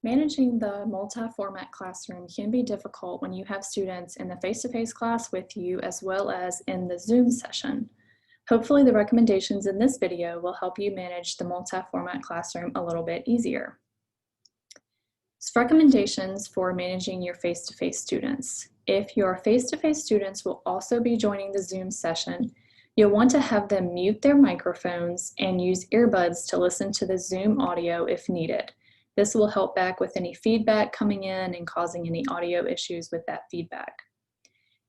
Managing the multi-format classroom can be difficult when you have students in the face-to-face class with you as well as in the Zoom session. Hopefully the recommendations in this video will help you manage the multi-format classroom a little bit easier. Recommendations for managing your face-to-face students. If your face-to-face students will also be joining the Zoom session, you'll want to have them mute their microphones and use earbuds to listen to the Zoom audio if needed. This will help back with any feedback coming in and causing any audio issues with that feedback.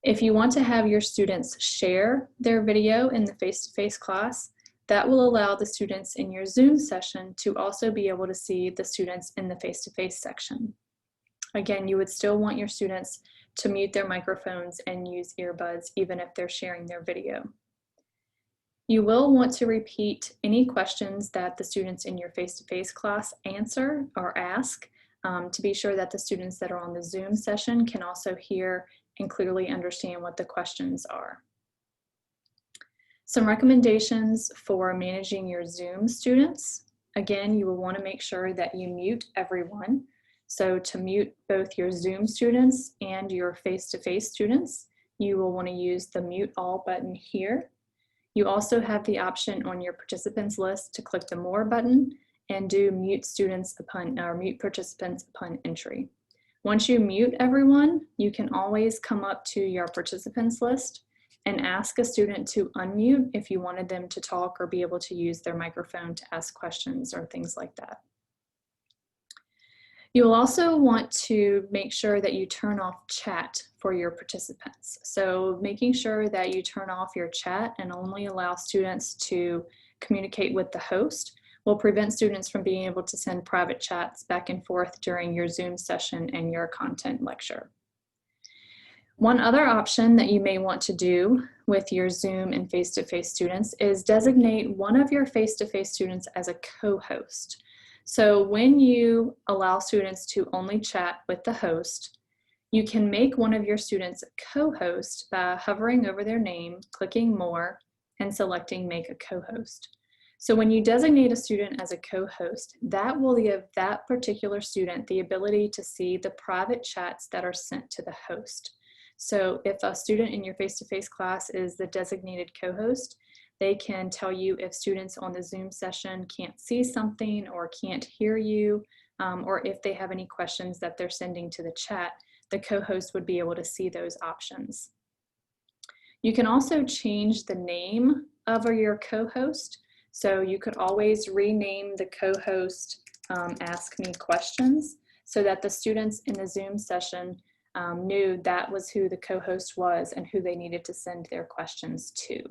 If you want to have your students share their video in the face-to-face class, that will allow the students in your Zoom session to also be able to see the students in the face-to-face section. Again, you would still want your students to mute their microphones and use earbuds even if they're sharing their video. You will want to repeat any questions that the students in your face-to-face class answer or ask to be sure that the students that are on the Zoom session can also hear and clearly understand what the questions are. Some recommendations for managing your Zoom students. Again, you will want to make sure that you mute everyone. So to mute both your Zoom students and your face-to-face students, you will want to use the Mute All button here. You also have the option on your participants list to click the More button and do mute students upon or mute participants upon entry. Once you mute everyone, you can always come up to your participants list and ask a student to unmute if you wanted them to talk or be able to use their microphone to ask questions or things like that. You'll also want to make sure that you turn off chat for your participants. So making sure that you turn off your chat and only allow students to communicate with the host will prevent students from being able to send private chats back and forth during your Zoom session and your content lecture. One other option that you may want to do with your Zoom and face-to-face students is designate one of your face-to-face students as a co-host. So when you allow students to only chat with the host, you can make one of your students a co-host by hovering over their name, clicking More, and selecting Make a Co-host. So when you designate a student as a co-host, that will give that particular student the ability to see the private chats that are sent to the host. So if a student in your face-to-face class is the designated co-host, they can tell you if students on the Zoom session can't see something or can't hear you, or if they have any questions that they're sending to the chat, the co-host would be able to see those options. You can also change the name of your co-host. So you could always rename the co-host Ask Me Questions so that the students in the Zoom session knew that was who the co-host was and who they needed to send their questions to.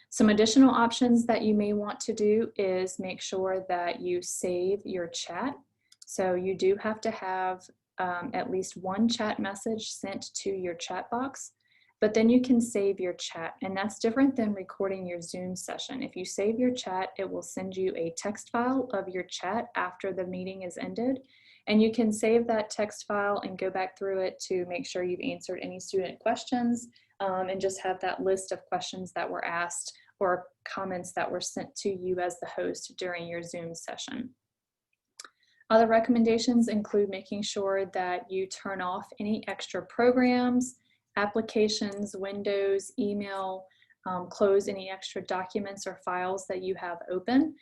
Some additional options that you may want to do is make sure that you save your chat. So you do have to have at least one chat message sent to your chat box, but then you can save your chat, and that's different than recording your Zoom session. If you save your chat, it will send you a text file of your chat after the meeting is ended, and you can save that text file and go back through it to make sure you've answered any student questions and just have that list of questions that were asked or comments that were sent to you as the host during your Zoom session. Other recommendations include making sure that you turn off any extra programs, applications, windows, email, close any extra documents or files that you have open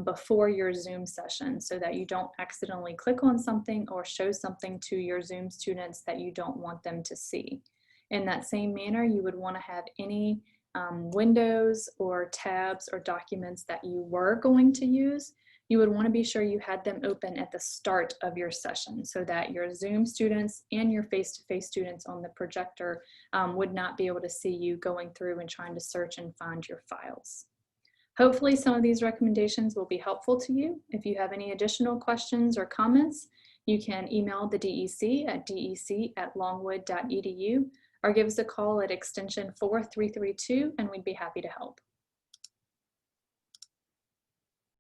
before your Zoom session so that you don't accidentally click on something or show something to your Zoom students that you don't want them to see. In that same manner, you would want to have any windows or tabs or documents that you were going to use. You would want to be sure you had them open at the start of your session so that your Zoom students and your face-to-face students on the projector would not be able to see you going through and trying to search and find your files. Hopefully some of these recommendations will be helpful to you. If you have any additional questions or comments, you can email the DEC at dec@longwood.edu or give us a call at extension 4332 and we'd be happy to help.